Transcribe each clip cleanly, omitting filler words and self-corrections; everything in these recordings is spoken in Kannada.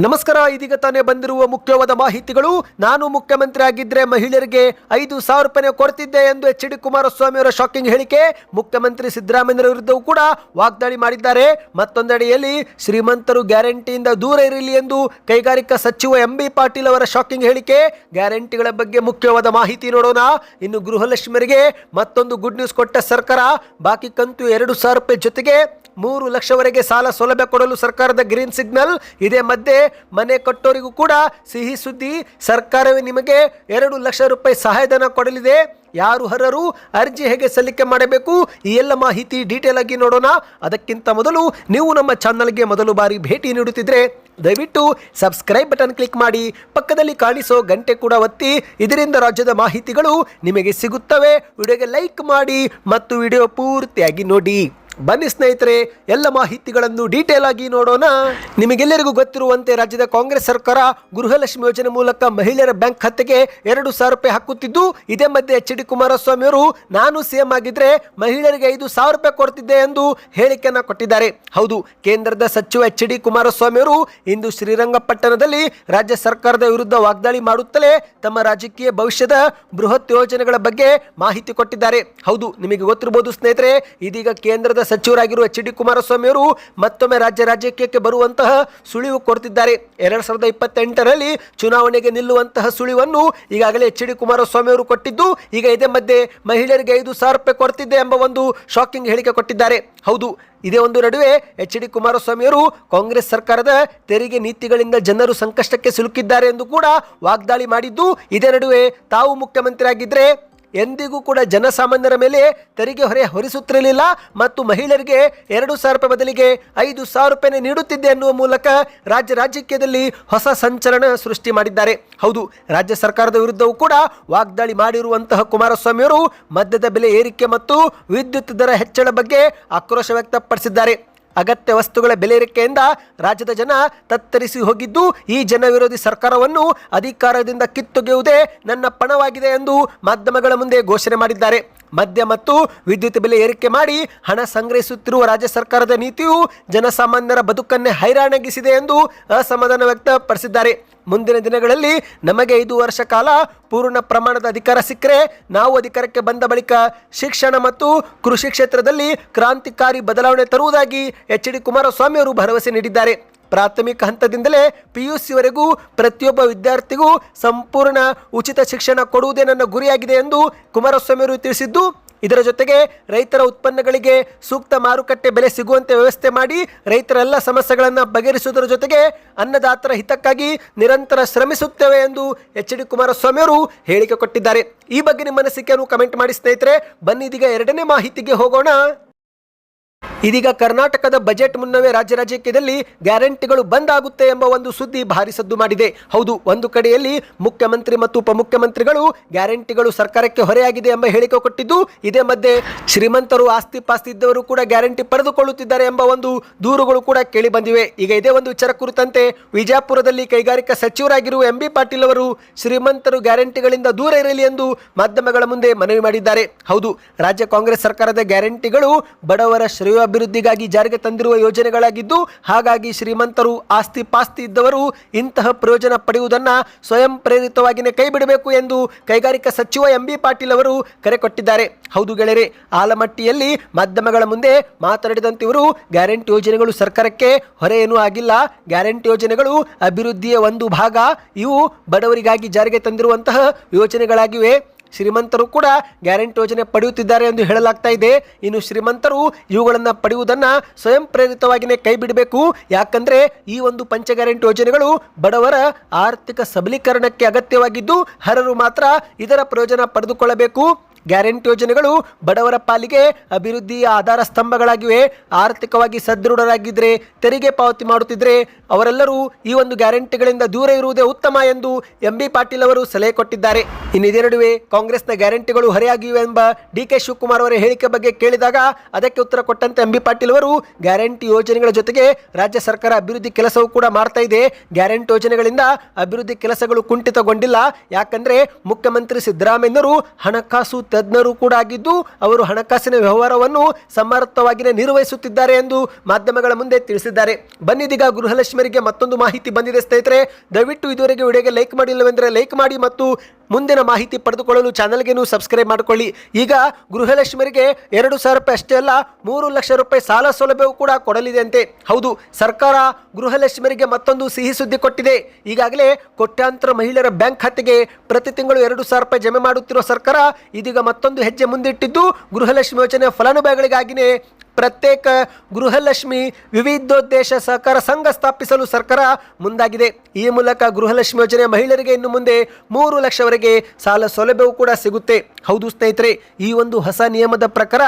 ನಮಸ್ಕಾರ. ಇದೀಗ ತಾನೇ ಬಂದಿರುವ ಮುಖ್ಯವಾದ ಮಾಹಿತಿಗಳು. ನಾನು ಮುಖ್ಯಮಂತ್ರಿ ಆಗಿದ್ರೆ ಮಹಿಳೆಯರಿಗೆ 5,000 ರೂಪಾಯಿ ಕೊಡ್ತಿದ್ದೆ ಎಂದು ಎಚ್.ಡಿ. ಕುಮಾರಸ್ವಾಮಿ ಅವರ ಶಾಕಿಂಗ್ ಹೇಳಿಕೆ. ಮುಖ್ಯಮಂತ್ರಿ ಸಿದ್ದರಾಮಯ್ಯ ವಿರುದ್ಧವೂ ಕೂಡ ವಾಗ್ದಾಳಿ ಮಾಡಿದ್ದಾರೆ. ಮತ್ತೊಂದೆಡೆಯಲ್ಲಿ ಶ್ರೀಮಂತರು ಗ್ಯಾರಂಟಿಯಿಂದ ದೂರ ಇರಲಿ ಎಂದು ಕೈಗಾರಿಕಾ ಸಚಿವ ಎಂ.ಬಿ. ಪಾಟೀಲ್ ಅವರ ಶಾಕಿಂಗ್ ಹೇಳಿಕೆ. ಗ್ಯಾರಂಟಿಗಳ ಬಗ್ಗೆ ಮುಖ್ಯವಾದ ಮಾಹಿತಿ ನೋಡೋಣ. ಇನ್ನು ಗೃಹಲಕ್ಷ್ಮಿಯರಿಗೆ ಮತ್ತೊಂದು ಗುಡ್ ನ್ಯೂಸ್ ಕೊಟ್ಟ ಸರ್ಕಾರ. ಬಾಕಿ ಕಂತು 2,000 ರೂಪಾಯಿ ಜೊತೆಗೆ 3 ಲಕ್ಷವರೆಗೆ ಸಾಲ ಸೌಲಭ್ಯ ಕೊಡಲು ಸರ್ಕಾರದ ಗ್ರೀನ್ ಸಿಗ್ನಲ್. ಇದೇ ಮಧ್ಯೆ ಮನೆ ಕಟ್ಟೋರಿಗೂ ಕೂಡ ಸಿಹಿ ಸುದ್ದಿ. ಸರ್ಕಾರವೇ ನಿಮಗೆ 2 ಲಕ್ಷ ರೂಪಾಯಿ ಸಹಾಯಧನ ಕೊಡಲಿದೆ. ಯಾರು ಅರ್ಹರು, ಅರ್ಜಿ ಹೇಗೆ ಸಲ್ಲಿಕೆ ಮಾಡಬೇಕು, ಈ ಎಲ್ಲ ಮಾಹಿತಿ ಡೀಟೇಲ್ ಆಗಿ ನೋಡೋಣ. ಅದಕ್ಕಿಂತ ಮೊದಲು ನೀವು ನಮ್ಮ ಚಾನಲ್ಗೆ ಮೊದಲು ಬಾರಿ ಭೇಟಿ ನೀಡುತ್ತಿದ್ರೆ ದಯವಿಟ್ಟು ಸಬ್ಸ್ಕ್ರೈಬ್ ಬಟನ್ ಕ್ಲಿಕ್ ಮಾಡಿ, ಪಕ್ಕದಲ್ಲಿ ಕಾಣಿಸೋ ಗಂಟೆ ಕೂಡ ಒತ್ತಿ. ಇದರಿಂದ ರಾಜ್ಯದ ಮಾಹಿತಿಗಳು ನಿಮಗೆ ಸಿಗುತ್ತವೆ. ವಿಡಿಯೋಗೆ ಲೈಕ್ ಮಾಡಿ ಮತ್ತು ವಿಡಿಯೋ ಪೂರ್ತಿಯಾಗಿ ನೋಡಿ. ಬನ್ನಿ ಸ್ನೇಹಿತರೆ, ಎಲ್ಲ ಮಾಹಿತಿಗಳನ್ನು ಡೀಟೇಲ್ ಆಗಿ ನೋಡೋಣ. ನಿಮಗೆಲ್ಲರಿಗೂ ಗೊತ್ತಿರುವಂತೆ ರಾಜ್ಯದ ಕಾಂಗ್ರೆಸ್ ಸರ್ಕಾರ ಗೃಹಲಕ್ಷ್ಮಿ ಯೋಜನೆ ಮೂಲಕ ಮಹಿಳೆಯರ ಬ್ಯಾಂಕ್ ಖಾತೆಗೆ 2,000 ರೂಪಾಯಿ ಹಾಕುತ್ತಿದ್ದು, ಇದೇ ಮಧ್ಯೆ ಎಚ್.ಡಿ. ಕುಮಾರಸ್ವಾಮಿ ಅವರು ನಾನು ಸಿಎಂ ಆಗಿದ್ರೆ ಮಹಿಳೆಯರಿಗೆ 5,000 ರೂಪಾಯಿ ಕೊಡ್ತಿದ್ದೆ ಎಂದು ಹೇಳಿಕೆಯನ್ನ ಕೊಟ್ಟಿದ್ದಾರೆ. ಹೌದು, ಕೇಂದ್ರದ ಸಚಿವ ಎಚ್.ಡಿ. ಕುಮಾರಸ್ವಾಮಿ ಅವರು ಇಂದು ಶ್ರೀರಂಗಪಟ್ಟಣದಲ್ಲಿ ರಾಜ್ಯ ಸರ್ಕಾರದ ವಿರುದ್ಧ ವಾಗ್ದಾಳಿ ಮಾಡುತ್ತಲೇ ತಮ್ಮ ರಾಜಕೀಯ ಭವಿಷ್ಯದ ಬೃಹತ್ ಯೋಜನೆಗಳ ಬಗ್ಗೆ ಮಾಹಿತಿ ಕೊಟ್ಟಿದ್ದಾರೆ. ಹೌದು, ನಿಮಗೆ ಗೊತ್ತಿರಬಹುದು ಸ್ನೇಹಿತರೆ, ಇದೀಗ ಕೇಂದ್ರದ ಸಚಿವರಾಗಿರುವ ಎಚ್.ಡಿ. ಕುಮಾರಸ್ವಾಮಿ ಅವರು ಮತ್ತೊಮ್ಮೆ ರಾಜ್ಯ ರಾಜಕೀಯಕ್ಕೆ ಬರುವಂತಹ ಸುಳಿವು ಕೊಡ್ತಿದ್ದಾರೆ. 2028ರಲ್ಲಿ ಚುನಾವಣೆಗೆ ನಿಲ್ಲುವಂತಹ ಸುಳಿವನ್ನು ಈಗಾಗಲೇ ಎಚ್.ಡಿ. ಕುಮಾರಸ್ವಾಮಿ ಅವರು ಕೊಟ್ಟಿದ್ದು, ಈಗ ಇದೇ ಮಧ್ಯೆ ಮಹಿಳೆಯರಿಗೆ 5,000 ರೂಪಾಯಿ ಕೊಡ್ತಿದ್ದೆ ಎಂಬ ಒಂದು ಶಾಕಿಂಗ್ ಹೇಳಿಕೆ ಕೊಟ್ಟಿದ್ದಾರೆ. ಹೌದು, ಇದೇ ಒಂದು ನಡುವೆ ಎಚ್.ಡಿ. ಕುಮಾರಸ್ವಾಮಿ ಅವರು ಕಾಂಗ್ರೆಸ್ ಸರ್ಕಾರದ ತೆರಿಗೆ ನೀತಿಗಳಿಂದ ಜನರು ಸಂಕಷ್ಟಕ್ಕೆ ಸಿಲುಕಿದ್ದಾರೆ ಎಂದು ಕೂಡ ವಾಗ್ದಾಳಿ ಮಾಡಿದ್ದು, ಇದೇ ನಡುವೆ ತಾವು ಮುಖ್ಯಮಂತ್ರಿ ಆಗಿದ್ರೆ ಎಂದಿಗೂ ಕೂಡ ಜನಸಾಮಾನ್ಯರ ಮೇಲೆ ತೆರಿಗೆ ಹೊರೆ ಹೊರಿಸುತ್ತಿರಲಿಲ್ಲ ಮತ್ತು ಮಹಿಳೆಯರಿಗೆ 2,000 ರೂಪಾಯಿ ಬದಲಿಗೆ 5,000 ರೂಪಾಯಿ ನೀಡುತ್ತಿದ್ದೆ ಎನ್ನುವ ಮೂಲಕ ರಾಜ್ಯ ರಾಜಕೀಯದಲ್ಲಿ ಹೊಸ ಸಂಚಲನ ಸೃಷ್ಟಿ ಮಾಡಿದ್ದಾರೆ. ಹೌದು, ರಾಜ್ಯ ಸರ್ಕಾರದ ವಿರುದ್ಧವೂ ಕೂಡ ವಾಗ್ದಾಳಿ ಮಾಡಿರುವಂತಹ ಕುಮಾರಸ್ವಾಮಿ ಅವರು ಮದ್ಯದ ಬೆಲೆ ಏರಿಕೆ ಮತ್ತು ವಿದ್ಯುತ್ ದರ ಹೆಚ್ಚಳ ಬಗ್ಗೆ ಆಕ್ರೋಶ ವ್ಯಕ್ತಪಡಿಸಿದ್ದಾರೆ. ಅಗತ್ಯ ವಸ್ತುಗಳ ಬೆಲೆ ಏರಿಕೆಯಿಂದ ರಾಜ್ಯದ ಜನ ತತ್ತರಿಸಿ ಹೋಗಿದ್ದು, ಈ ಜನ ವಿರೋಧಿ ಸರ್ಕಾರವನ್ನು ಅಧಿಕಾರದಿಂದ ಕಿತ್ತೊಗೆಯುವುದೇ ನನ್ನ ಪಣವಾಗಿದೆ ಎಂದು ಮಾಧ್ಯಮಗಳ ಮುಂದೆ ಘೋಷಣೆ ಮಾಡಿದ್ದಾರೆ. ಮದ್ಯ ಮತ್ತು ವಿದ್ಯುತ್ ಬೆಲೆ ಏರಿಕೆ ಮಾಡಿ ಹಣ ಸಂಗ್ರಹಿಸುತ್ತಿರುವ ರಾಜ್ಯ ಸರ್ಕಾರದ ನೀತಿಯು ಜನಸಾಮಾನ್ಯರ ಬದುಕನ್ನೇ ಹೈರಾಣಗಿಸಿದೆ ಎಂದು ಅಸಮಾಧಾನ ವ್ಯಕ್ತಪಡಿಸಿದ್ದಾರೆ. ಮುಂದಿನ ದಿನಗಳಲ್ಲಿ ನಮಗೆ 5 ವರ್ಷ ಕಾಲ ಪೂರ್ಣ ಪ್ರಮಾಣದ ಅಧಿಕಾರ ಸಿಕ್ಕರೆ ನಾವು ಅಧಿಕಾರಕ್ಕೆ ಬಂದ ಬಳಿಕ ಶಿಕ್ಷಣ ಮತ್ತು ಕೃಷಿ ಕ್ಷೇತ್ರದಲ್ಲಿ ಕ್ರಾಂತಿಕಾರಿ ಬದಲಾವಣೆ ತರುವುದಾಗಿ ಎಚ್.ಡಿ. ಕುಮಾರಸ್ವಾಮಿ ಅವರು ಭರವಸೆ ನೀಡಿದ್ದಾರೆ. ಪ್ರಾಥಮಿಕ ಹಂತದಿಂದಲೇ PUCವರೆಗೂ ಪ್ರತಿಯೊಬ್ಬ ವಿದ್ಯಾರ್ಥಿಗೂ ಸಂಪೂರ್ಣ ಉಚಿತ ಶಿಕ್ಷಣ ಕೊಡುವುದೇ ನನ್ನ ಗುರಿಯಾಗಿದೆ ಎಂದು ಕುಮಾರಸ್ವಾಮಿ ಅವರು ತಿಳಿಸಿದ್ದು, ಇದರ ಜೊತೆಗೆ ರೈತರ ಉತ್ಪನ್ನಗಳಿಗೆ ಸೂಕ್ತ ಮಾರುಕಟ್ಟೆ ಬೆಲೆ ಸಿಗುವಂತೆ ವ್ಯವಸ್ಥೆ ಮಾಡಿ ರೈತರ ಎಲ್ಲ ಸಮಸ್ಯೆಗಳನ್ನು ಬಗೆಹರಿಸುವುದರ ಜೊತೆಗೆ ಅನ್ನದಾತರ ಹಿತಕ್ಕಾಗಿ ನಿರಂತರ ಶ್ರಮಿಸುತ್ತೇವೆ ಎಂದು ಎಚ್.ಡಿ. ಕುಮಾರಸ್ವಾಮಿ ಅವರು ಹೇಳಿಕೆ ಕೊಟ್ಟಿದ್ದಾರೆ. ಈ ಬಗ್ಗೆ ನಿಮ್ಮ ಅನಿಸಿಕೆಯನ್ನು ಕಮೆಂಟ್ ಮಾಡಿ ಸ್ನೇಹಿತರೆ. ಬನ್ನಿ ಇದೀಗ ಎರಡನೇ ಮಾಹಿತಿಗೆ ಹೋಗೋಣ. ಇದೀಗ ಕರ್ನಾಟಕದ ಬಜೆಟ್ ಮುನ್ನವೇ ರಾಜ್ಯ ರಾಜಕೀಯದಲ್ಲಿ ಗ್ಯಾರಂಟಿಗಳು ಬಂದ್ ಆಗುತ್ತೆ ಎಂಬ ಒಂದು ಸುದ್ದಿ ಭಾರಿ ಸದ್ದು ಮಾಡಿದೆ. ಹೌದು, ಒಂದು ಕಡೆಯಲ್ಲಿ ಮುಖ್ಯಮಂತ್ರಿ ಮತ್ತು ಉಪಮುಖ್ಯಮಂತ್ರಿಗಳು ಗ್ಯಾರಂಟಿಗಳು ಸರ್ಕಾರಕ್ಕೆ ಹೊರೆಯಾಗಿದೆ ಎಂಬ ಹೇಳಿಕೆ ಕೊಟ್ಟಿದ್ದು, ಇದೇ ಮಧ್ಯೆ ಶ್ರೀಮಂತರು ಆಸ್ತಿ ಪಾಸ್ತಿ ಇದ್ದವರು ಕೂಡ ಗ್ಯಾರಂಟಿ ಪಡೆದುಕೊಳ್ಳುತ್ತಿದ್ದಾರೆ ಎಂಬ ಒಂದು ದೂರುಗಳು ಕೂಡ ಕೇಳಿ ಬಂದಿವೆ. ಈಗ ಇದೇ ಒಂದು ವಿಚಾರ ಕುರಿತಂತೆ ವಿಜಯಪುರದಲ್ಲಿ ಕೈಗಾರಿಕಾ ಸಚಿವರಾಗಿರುವ ಎಂ.ಬಿ. ಪಾಟೀಲ್ ಅವರು ಶ್ರೀಮಂತರು ಗ್ಯಾರಂಟಿಗಳಿಂದ ದೂರ ಇರಲಿ ಎಂದು ಮಾಧ್ಯಮಗಳ ಮುಂದೆ ಮನವಿ ಮಾಡಿದ್ದಾರೆ. ಹೌದು, ರಾಜ್ಯ ಕಾಂಗ್ರೆಸ್ ಸರ್ಕಾರದ ಗ್ಯಾರಂಟಿಗಳು ಬಡವರ ಅಭಿವೃದ್ಧಿಗಾಗಿ ಜಾರಿಗೆ ತಂದಿರುವ ಯೋಜನೆಗಳಾಗಿದ್ದು, ಹಾಗಾಗಿ ಶ್ರೀಮಂತರು ಆಸ್ತಿ ಪಾಸ್ತಿ ಇದ್ದವರು ಇಂತಹ ಪ್ರಯೋಜನ ಪಡೆಯುವುದನ್ನ ಸ್ವಯಂ ಪ್ರೇರಿತವಾಗಿಯೇ ಕೈ ಬಿಡಬೇಕು ಎಂದು ಕೈಗಾರಿಕಾ ಸಚಿವ ಎಂ.ಬಿ. ಪಾಟೀಲ್ ಅವರು ಕರೆ ಕೊಟ್ಟಿದ್ದಾರೆ. ಹೌದು ಗೆಳೆಯರೆ, ಆಲಮಟ್ಟಿಯಲ್ಲಿ ಮಾಧ್ಯಮಗಳ ಮುಂದೆ ಮಾತನಾಡಿದಂತೆ ಇವರು ಗ್ಯಾರಂಟಿ ಯೋಜನೆಗಳು ಸರ್ಕಾರಕ್ಕೆ ಹೊರೆ ಏನೂ ಆಗಿಲ್ಲ. ಗ್ಯಾರಂಟಿ ಯೋಜನೆಗಳು ಅಭಿವೃದ್ಧಿಯ ಒಂದು ಭಾಗ. ಇವು ಬಡವರಿಗಾಗಿ ಜಾರಿಗೆ ತಂದಿರುವಂತಹ ಯೋಜನೆಗಳಾಗಿವೆ. ಶ್ರೀಮಂತರು ಕೂಡ ಗ್ಯಾರಂಟಿ ಯೋಜನೆ ಪಡೆಯುತ್ತಿದ್ದಾರೆ ಎಂದು ಹೇಳಲಾಗ್ತಾ ಇದೆ. ಇನ್ನು ಶ್ರೀಮಂತರು ಇವುಗಳನ್ನು ಪಡೆಯುವುದನ್ನು ಸ್ವಯಂ ಪ್ರೇರಿತವಾಗಿಯೇ ಕೈ ಬಿಡಬೇಕು. ಯಾಕಂದ್ರೆ ಈ ಒಂದು ಪಂಚ ಗ್ಯಾರಂಟಿ ಯೋಜನೆಗಳು ಬಡವರ ಆರ್ಥಿಕ ಸಬಲೀಕರಣಕ್ಕೆ ಅಗತ್ಯವಾಗಿದ್ದು, ಅರ್ಹರು ಮಾತ್ರ ಇದರ ಪ್ರಯೋಜನ ಪಡೆದುಕೊಳ್ಳಬೇಕು. ಗ್ಯಾರಂಟಿ ಯೋಜನೆಗಳು ಬಡವರ ಪಾಲಿಗೆ ಅಭಿವೃದ್ಧಿಯ ಆಧಾರ ಸ್ತಂಭಗಳಾಗಿವೆ. ಆರ್ಥಿಕವಾಗಿ ಸದೃಢರಾಗಿದ್ದರೆ, ತೆರಿಗೆ ಪಾವತಿ ಮಾಡುತ್ತಿದ್ದರೆ ಅವರೆಲ್ಲರೂ ಈ ಒಂದು ಗ್ಯಾರಂಟಿಗಳಿಂದ ದೂರ ಇರುವುದೇ ಉತ್ತಮ ಎಂದು ಎಂ.ಬಿ. ಪಾಟೀಲ್ ಅವರು ಸಲಹೆ ಕೊಟ್ಟಿದ್ದಾರೆ. ಇನ್ನು ಇದೇ ನಡುವೆ ಕಾಂಗ್ರೆಸ್ನ ಗ್ಯಾರಂಟಿಗಳು ಹೊರೆಯಾಗಿವೆ ಎಂಬ ಡಿ.ಕೆ. ಶಿವಕುಮಾರ್ ಅವರ ಹೇಳಿಕೆ ಬಗ್ಗೆ ಕೇಳಿದಾಗ ಅದಕ್ಕೆ ಉತ್ತರ ಕೊಟ್ಟಂತೆ ಎಂ.ಬಿ. ಪಾಟೀಲ್ ಅವರು ಗ್ಯಾರಂಟಿ ಯೋಜನೆಗಳ ಜೊತೆಗೆ ರಾಜ್ಯ ಸರ್ಕಾರ ಅಭಿವೃದ್ಧಿ ಕೆಲಸವೂ ಕೂಡ ಮಾಡ್ತಾ ಇದೆ. ಗ್ಯಾರಂಟಿ ಯೋಜನೆಗಳಿಂದ ಅಭಿವೃದ್ಧಿ ಕೆಲಸಗಳು ಕುಂಠಿತಗೊಂಡಿಲ್ಲ. ಯಾಕಂದ್ರೆ ಮುಖ್ಯಮಂತ್ರಿ ಸಿದ್ದರಾಮಯ್ಯನವರು ಹಣಕಾಸು ತಜ್ಞರು ಕೂಡ ಆಗಿದ್ದು ಅವರು ಹಣಕಾಸಿನ ವ್ಯವಹಾರವನ್ನು ಸಮರ್ಥವಾಗಿ ನಿರ್ವಹಿಸುತ್ತಿದ್ದಾರೆ ಎಂದು ಮಾಧ್ಯಮಗಳ ಮುಂದೆ ತಿಳಿಸಿದ್ದಾರೆ. ಬನ್ನಿದೀಗ ಗೃಹಲಕ್ಷ್ಮಿಯರಿಗೆ ಮತ್ತೊಂದು ಮಾಹಿತಿ ಬಂದಿದೆ ಸ್ನೇಹಿತರೆ. ದಯವಿಟ್ಟು ಇದುವರೆಗೆ ವಿಡಿಯೋಗೆ ಲೈಕ್ ಮಾಡಿಲ್ಲವೆಂದರೆ ಲೈಕ್ ಮಾಡಿ ಮತ್ತು ಮುಂದಿನ ಮಾಹಿತಿ ಪಡೆದುಕೊಳ್ಳಲು ಚಾನಲ್ಗೆ ಸಬ್ಸ್ಕ್ರೈಬ್ ಮಾಡಿಕೊಳ್ಳಿ. ಈಗ ಗೃಹಲಕ್ಷ್ಮಿಯರಿಗೆ 2,000 ರೂಪಾಯಿ ಅಷ್ಟೇ ಅಲ್ಲ, 3 ಲಕ್ಷ ರೂಪಾಯಿ ಸಾಲ ಸೌಲಭ್ಯವೂ ಕೂಡ ಕೊಡಲಿದೆ ಅಂತೆ. ಹೌದು, ಸರ್ಕಾರ ಗೃಹಲಕ್ಷ್ಮಿಯರಿಗೆ ಮತ್ತೊಂದು ಸಿಹಿ ಸುದ್ದಿ ಕೊಟ್ಟಿದೆ. ಈಗಾಗಲೇ ಕೋಟ್ಯಾಂತರ ಮಹಿಳೆಯರ ಬ್ಯಾಂಕ್ ಖಾತೆಗೆ ಪ್ರತಿ ತಿಂಗಳು 2,000 ರೂಪಾಯಿ ಜಮೆ ಮಾಡುತ್ತಿರುವ ಸರ್ಕಾರ ಇದೀಗ ಮತ್ತೊಂದು ಹೆಜ್ಜೆ ಮುಂದಿಟ್ಟಿದ್ದು ಗೃಹಲಕ್ಷ್ಮಿ ಯೋಜನೆಯ ಫಲಾನುಭವಿಗಳಿಗಾಗಿಯೇ ಪ್ರತ್ಯೇಕ ಗೃಹಲಕ್ಷ್ಮಿ ವಿವಿಧೋದ್ದೇಶ ಸಹಕಾರ ಸಂಘ ಸ್ಥಾಪಿಸಲು ಸರ್ಕಾರ ಮುಂದಾಗಿದೆ. ಈ ಮೂಲಕ ಗೃಹಲಕ್ಷ್ಮಿ ಯೋಜನೆಯ ಮಹಿಳೆಯರಿಗೆ ಇನ್ನು ಮುಂದೆ 3 ಲಕ್ಷವರೆಗೆ ಸಾಲ ಸೌಲಭ್ಯವೂ ಕೂಡ ಸಿಗುತ್ತೆ. ಹೌದು ಸ್ನೇಹಿತರೆ, ಈ ಒಂದು ಹೊಸ ನಿಯಮದ ಪ್ರಕಾರ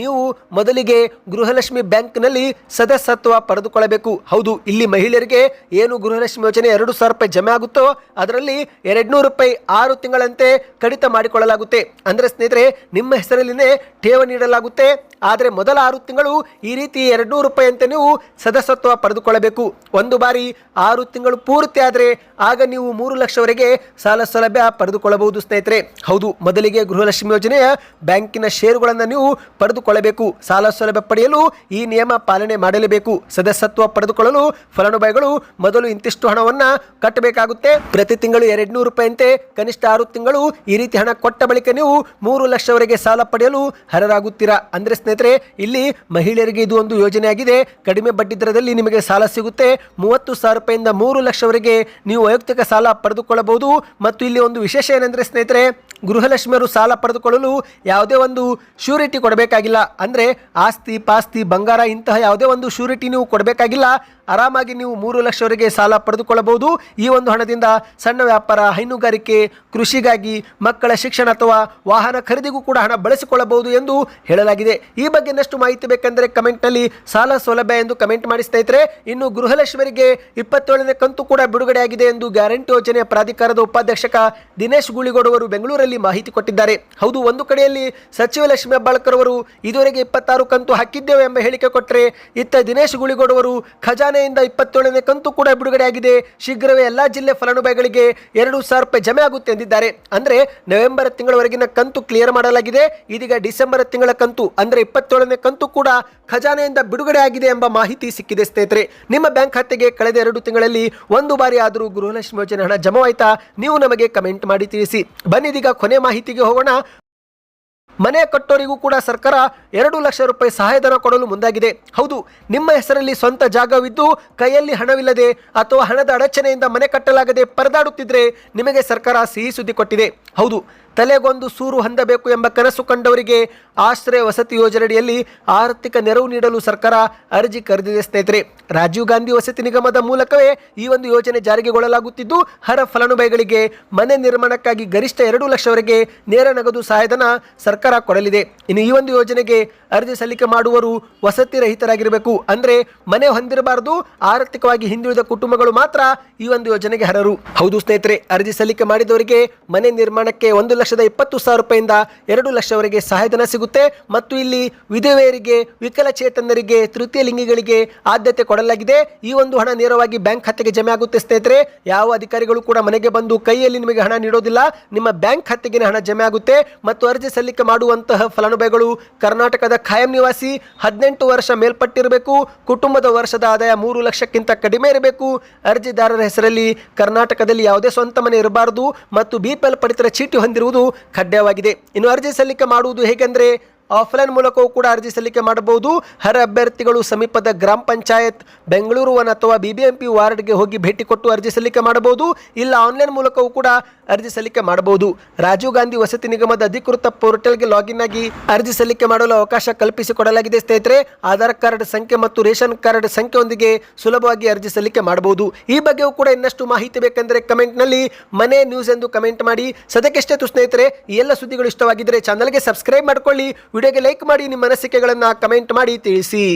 ನೀವು ಮೊದಲಿಗೆ ಗೃಹಲಕ್ಷ್ಮಿ ಬ್ಯಾಂಕ್ನಲ್ಲಿ ಸದಸ್ಯತ್ವ ಪಡೆದುಕೊಳ್ಳಬೇಕು. ಹೌದು, ಇಲ್ಲಿ ಮಹಿಳೆಯರಿಗೆ ಏನು ಗೃಹಲಕ್ಷ್ಮಿ ಯೋಜನೆ 2,000 ರೂಪಾಯಿ ಜಮೆ ಆಗುತ್ತೋ ಅದರಲ್ಲಿ 200 ರೂಪಾಯಿ 6 ತಿಂಗಳಂತೆ ಕಡಿತ ಮಾಡಿಕೊಳ್ಳಲಾಗುತ್ತೆ. ಅಂದರೆ ಸ್ನೇಹಿತರೆ, ನಿಮ್ಮ ಹೆಸರಲ್ಲಿನೇ ಠೇವಣಿ ನೀಡಲಾಗುತ್ತೆ. ಆದರೆ ಮೊದಲ 6 ತಿಂಗಳು ಈ ರೀತಿ 200 ರೂಪಾಯಿ ಅಂತ ನೀವು ಸದಸ್ಯತ್ವ ಪಡೆದುಕೊಳ್ಳಬೇಕು. ಒಂದು ಬಾರಿ 6 ತಿಂಗಳು ಪೂರ್ತಿ ಆದರೆ ಆಗ ನೀವು 3 ಲಕ್ಷವರೆಗೆ ಸಾಲ ಸೌಲಭ್ಯ ಪಡೆದುಕೊಳ್ಳಬಹುದು ಸ್ನೇಹಿತರೆ. ಹೌದು, ಮೊದಲಿಗೆ ಗೃಹಲಕ್ಷ್ಮಿ ಯೋಜನೆಯ ಬ್ಯಾಂಕಿನ ಷೇರುಗಳನ್ನು ನೀವು ಪಡೆದುಕೊಳ್ಳಬೇಕು. ಸಾಲ ಸೌಲಭ್ಯ ಪಡೆಯಲು ಈ ನಿಯಮ ಪಾಲನೆ ಮಾಡಲೇಬೇಕು. ಸದಸ್ಯತ್ವ ಪಡೆದುಕೊಳ್ಳಲು ಫಲಾನುಭವಿಗಳು ಮೊದಲು ಇಂತಿಷ್ಟು ಹಣವನ್ನು ಕಟ್ಟಬೇಕಾಗುತ್ತೆ. ಪ್ರತಿ ತಿಂಗಳು 200 ರೂಪಾಯಿಯಂತೆ ಕನಿಷ್ಠ 6 ತಿಂಗಳು ಈ ರೀತಿ ಹಣ ಕೊಟ್ಟ ಬಳಿಕ ನೀವು 3 ಲಕ್ಷವರೆಗೆ ಸಾಲ ಪಡೆಯಲು ಅರ್ಹರಾಗುತ್ತೀರಾ. ಅಂದರೆ ಸ್ನೇಹಿತರೆ, ಇಲ್ಲಿ ಮಹಿಳೆಯರಿಗೆ ಇದು ಒಂದು ಯೋಜನೆ ಆಗಿದೆ. ಕಡಿಮೆ ಬಡ್ಡಿ ದರದಲ್ಲಿ ನಿಮಗೆ ಸಾಲ ಸಿಗುತ್ತೆ. 30,000 ರೂಪಾಯಿಂದ 3 ಲಕ್ಷವರೆಗೆ ನೀವು ವೈಯಕ್ತಿಕ ಸಾಲ ಪಡೆದುಕೊಳ್ಳಬಹುದು. ಮತ್ತು ಇಲ್ಲಿ ಒಂದು ವಿಶೇಷ ಏನೆಂದರೆ ಸ್ನೇಹಿತರೆ, ಗೃಹಲಕ್ಷ್ಮಿಯರು ಸಾಲ ಪಡೆದುಕೊಳ್ಳಲು ಯಾವುದೇ ಒಂದು ಶ್ಯೂರಿಟಿ ಕೊಡಬೇಕಾಗಿಲ್ಲ. ಅಂದರೆ ಆಸ್ತಿ ಪಾಸ್ತಿ ಬಂಗಾರ ಇಂತಹ ಯಾವುದೇ ಒಂದು ಶ್ಯೂರಿಟಿ ನೀವು ಕೊಡಬೇಕಾಗಿಲ್ಲ. ಆರಾಮಾಗಿ ನೀವು 3 ಲಕ್ಷವರೆಗೆ ಸಾಲ ಪಡೆದುಕೊಳ್ಳಬಹುದು. ಈ ಒಂದು ಹಣದಿಂದ ಸಣ್ಣ ವ್ಯಾಪಾರ, ಹೈನುಗಾರಿಕೆ, ಕೃಷಿಗಾಗಿ, ಮಕ್ಕಳ ಶಿಕ್ಷಣ ಅಥವಾ ವಾಹನ ಖರೀದಿಗೂ ಕೂಡ ಹಣ ಬಳಸಿಕೊಳ್ಳಬಹುದು ಎಂದು ಹೇಳಲಾಗಿದೆ. ಈ ಬಗ್ಗೆ ಇನ್ನಷ್ಟು ಮಾಹಿತಿ ಬೇಕೆಂದರೆ ಕಮೆಂಟ್ನಲ್ಲಿ ಸಾಲ ಸೌಲಭ್ಯ ಎಂದು ಕಮೆಂಟ್ ಮಾಡಿ ಸ್ನೇಹಿತರೆ. ಇನ್ನು ಗೃಹಲಕ್ಷ್ಮಿಯರಿಗೆ 27ನೇ ಕಂತು ಕೂಡ ಬಿಡುಗಡೆಯಾಗಿದೆ ಎಂದು ಗ್ಯಾರಂಟಿ ಯೋಜನೆಯ ಪ್ರಾಧಿಕಾರದ ಉಪಾಧ್ಯಕ್ಷಕ ದಿನೇಶ್ ಗೂಳಿಗೌಡ ಅವರು ಬೆಂಗಳೂರಲ್ಲಿ ಮಾಹಿತಿ ಕೊಟ್ಟಿದ್ದಾರೆ. ಹೌದು, ಒಂದು ಕಡೆಯಲ್ಲಿ ಸಚಿವ ಲಕ್ಷ್ಮೀ ಹೆಬ್ಬಾಳ್ಕರ್ ಅವರು ಇದುವರೆಗೆ 26 ಕಂತು ಹಾಕಿದ್ದೇವೆ ಎಂಬ ಹೇಳಿಕೆ ಕೊಟ್ಟರೆ, ಇತ್ತ ದಿನೇಶ್ ಗೂಳಿಗೌಡ ಅವರು ಖಜಾನೆಯಿಂದ 27ನೇ ಕಂತು ಕೂಡ ಬಿಡುಗಡೆಯಾಗಿದೆ. ಶೀಘ್ರವೇ ಎಲ್ಲಾ ಜಿಲ್ಲೆ ಫಲಾನುಭವಿಗಳಿಗೆ 2,000 ರೂಪಾಯಿ ಜಮೆ ಆಗುತ್ತೆ ಎಂದಿದ್ದಾರೆ. ಅಂದ್ರೆ ನವೆಂಬರ್ ತಿಂಗಳವರೆಗಿನ ಕಂತು ಕ್ಲಿಯರ್ ಮಾಡಲಾಗಿದೆ. ಇದೀಗ ಡಿಸೆಂಬರ್ ತಿಂಗಳ ಕಂತು ಅಂದ್ರೆ 27ನೇ ಕಂತು ಕೂಡ ಖಜಾನೆಯಿಂದ ಬಿಡುಗಡೆ ಆಗಿದೆ ಎಂಬ ಮಾಹಿತಿ ಸಿಕ್ಕಿದೆ ಸ್ನೇಹಿತರೆ. ನಿಮ್ಮ ಬ್ಯಾಂಕ್ ಖಾತೆಗೆ ಕಳೆದ 2 ತಿಂಗಳಲ್ಲಿ ಒಂದು ಬಾರಿ ಆದರೂ ಗೃಹಲಕ್ಷ್ಮಿ ಯೋಜನೆ ಹಣ ಜಮಾವಾಯ್ತಾ? ನೀವು ನಮಗೆ ಕಮೆಂಟ್ ಮಾಡಿ ತಿಳಿಸಿ. ಬನ್ನಿದೀಗ ಕೊನೆ ಮಾಹಿತಿಗೆ ಹೋಗೋಣ. ಮನೆ ಕಟ್ಟೋರಿಗೂ ಕೂಡ ಸರ್ಕಾರ 2 ಲಕ್ಷ ರೂಪಾಯಿ ಸಹಾಯಧನ ಕೊಡಲು ಮುಂದಾಗಿದೆ. ಹೌದು, ನಿಮ್ಮ ಹೆಸರಲ್ಲಿ ಸ್ವಂತ ಜಾಗವಿದ್ದು ಕೈಯಲ್ಲಿ ಹಣವಿಲ್ಲದೆ ಅಥವಾ ಹಣದ ಅಡಚಣೆಯಿಂದ ಮನೆ ಕಟ್ಟಲಾಗದೆ ಪರದಾಡುತ್ತಿದ್ರೆ ನಿಮಗೆ ಸರ್ಕಾರ ಸಿಹಿ ಸುದ್ದಿ ಕೊಟ್ಟಿದೆ. ಹೌದು, ತಲೆಗೊಂದು ಸೂರು ಹೊಂದಬೇಕು ಎಂಬ ಕನಸು ಕಂಡವರಿಗೆ ಆಶ್ರಯ ವಸತಿ ಯೋಜನೆಯಡಿಯಲ್ಲಿ ಆರ್ಥಿಕ ನೆರವು ನೀಡಲು ಸರ್ಕಾರ ಅರ್ಜಿ ಕರೆದಿದೆ ಸ್ನೇಹಿತರೆ. ರಾಜೀವ್ ಗಾಂಧಿ ವಸತಿ ನಿಗಮದ ಮೂಲಕವೇ ಈ ಒಂದು ಯೋಜನೆ ಜಾರಿಗೆಗೊಳ್ಳಲಾಗುತ್ತಿದ್ದು ಅರ್ಹ ಫಲಾನುಭವಿಗಳಿಗೆ ಮನೆ ನಿರ್ಮಾಣಕ್ಕಾಗಿ ಗರಿಷ್ಠ 2 ಲಕ್ಷವರೆಗೆ ನೇರ ನಗದು ಸಹಾಯಧನ ಸರ್ಕಾರ ಕೊಡಲಿದೆ. ಇನ್ನು ಈ ಒಂದು ಯೋಜನೆಗೆ ಅರ್ಜಿ ಸಲ್ಲಿಕೆ ಮಾಡುವವರು ವಸತಿ ರಹಿತರಾಗಿರಬೇಕು. ಅಂದರೆ ಮನೆ ಹೊಂದಿರಬಾರದು, ಆರ್ಥಿಕವಾಗಿ ಹಿಂದುಳಿದ ಕುಟುಂಬಗಳು ಮಾತ್ರ ಈ ಒಂದು ಯೋಜನೆಗೆ ಅರ್ಹರು. ಹೌದು ಸ್ನೇಹಿತರೆ, ಅರ್ಜಿ ಸಲ್ಲಿಕೆ ಮಾಡಿದವರಿಗೆ ಮನೆ ನಿರ್ಮಾಣಕ್ಕೆ 1,20,000 ರೂಪಾಯಿಂದ 2 ಲಕ್ಷವರೆಗೆ ಸಹಾಯಧನ ಸಿಗುತ್ತೆ. ಮತ್ತು ಇಲ್ಲಿ ವಿಧವೆಯರಿಗೆ, ವಿಕಲಚೇತನರಿಗೆ, ತೃತೀಯ ಲಿಂಗಿಗಳಿಗೆ ಆದ್ಯತೆ ಕೊಡಲಾಗಿದೆ. ಈ ಒಂದು ಹಣ ನೇರವಾಗಿ ಬ್ಯಾಂಕ್ ಖಾತೆಗೆ ಜಮೆ ಆಗುತ್ತೆ ಸ್ನೇಹಿತರೆ. ಯಾವ ಅಧಿಕಾರಿಗಳು ಕೂಡ ಮನೆಗೆ ಬಂದು ಕೈಯಲ್ಲಿ ನಿಮಗೆ ಹಣ ನೀಡೋದಿಲ್ಲ, ನಿಮ್ಮ ಬ್ಯಾಂಕ್ ಖಾತೆಗೆ ಹಣ ಜಮೆ ಆಗುತ್ತೆ. ಮತ್ತು ಅರ್ಜಿ ಸಲ್ಲಿಕೆ ಮಾಡುವಂತಹ ಫಲಾನುಭವಿಗಳು ಕರ್ನಾಟಕದ ಖಾಯಂ ನಿವಾಸಿ, 18 ವರ್ಷ ಮೇಲ್ಪಟ್ಟಿರಬೇಕು, ಕುಟುಂಬದ ವರ್ಷದ ಆದಾಯ 3 ಲಕ್ಷಕ್ಕಿಂತ ಕಡಿಮೆ ಇರಬೇಕು, ಅರ್ಜಿದಾರರ ಹೆಸರಲ್ಲಿ ಕರ್ನಾಟಕದಲ್ಲಿ ಯಾವುದೇ ಸ್ವಂತ ಮನೆ ಇರಬಾರದು ಮತ್ತು BPL ಪಡಿತರ ಚೀಟಿ ಹೊಂದಿರುವುದು ಕಡ್ಡಾಯವಾಗಿದೆ. ಇನ್ನು ಅರ್ಜಿ ಸಲ್ಲಿಕೆ ಮಾಡುವುದು ಹೇಗೆಂದರೆ ಆಫ್ಲೈನ್ ಮೂಲಕವೂ ಕೂಡ ಅರ್ಜಿ ಸಲ್ಲಿಕೆ ಮಾಡಬಹುದು. ಅರ್ಹ ಅಭ್ಯರ್ಥಿಗಳು ಸಮೀಪದ ಗ್ರಾಮ ಪಂಚಾಯತ್, ಬೆಂಗಳೂರು 1 ಅಥವಾ BBMP ವಾರ್ಡ್ಗೆ ಹೋಗಿ ಭೇಟಿ ಕೊಟ್ಟು ಅರ್ಜಿ ಸಲ್ಲಿಕೆ ಮಾಡಬಹುದು. ಇಲ್ಲ ಆನ್ಲೈನ್ ಮೂಲಕವೂ ಕೂಡ ಅರ್ಜಿ ಸಲ್ಲಿಕೆ ಮಾಡಬಹುದು. ರಾಜೀವ್ ಗಾಂಧಿ ವಸತಿ ನಿಗಮದ ಅಧಿಕೃತ ಪೋರ್ಟಲ್ಗೆ ಲಾಗಿನ್ ಆಗಿ ಅರ್ಜಿ ಸಲ್ಲಿಕೆ ಮಾಡಲು ಅವಕಾಶ ಕಲ್ಪಿಸಿಕೊಡಲಾಗಿದೆ ಸ್ನೇಹಿತರೆ. ಆಧಾರ್ ಕಾರ್ಡ್ ಸಂಖ್ಯೆ ಮತ್ತು ರೇಷನ್ ಕಾರ್ಡ್ ಸಂಖ್ಯೆಯೊಂದಿಗೆ ಸುಲಭವಾಗಿ ಅರ್ಜಿ ಸಲ್ಲಿಕೆ ಮಾಡಬಹುದು. ಈ ಬಗ್ಗೆಯೂ ಕೂಡ ಇನ್ನಷ್ಟು ಮಾಹಿತಿ ಬೇಕೆಂದರೆ ಕಮೆಂಟ್ನಲ್ಲಿ ಮನೆ ನ್ಯೂಸ್ ಎಂದು ಕಮೆಂಟ್ ಮಾಡಿ. ಸದ್ಯಕ್ಕೆಷ್ಟೇ ಸ್ನೇಹಿತರೆ, ಈ ಎಲ್ಲ ಸುದ್ದಿಗಳು ಇಷ್ಟವಾಗಿದ್ದರೆ ಚಾನಲ್ಗೆ ಸಬ್ಸ್ಕ್ರೈಬ್ ಮಾಡಿಕೊಳ್ಳಿ, ವಿಡಿಯೋಗೆ ಲೈಕ್ ಮಾಡಿ, ನಿಮ್ಮ ಅನಿಸಿಕೆಗಳನ್ನು ಕಮೆಂಟ್ ಮಾಡಿ ತಿಳಿಸಿ.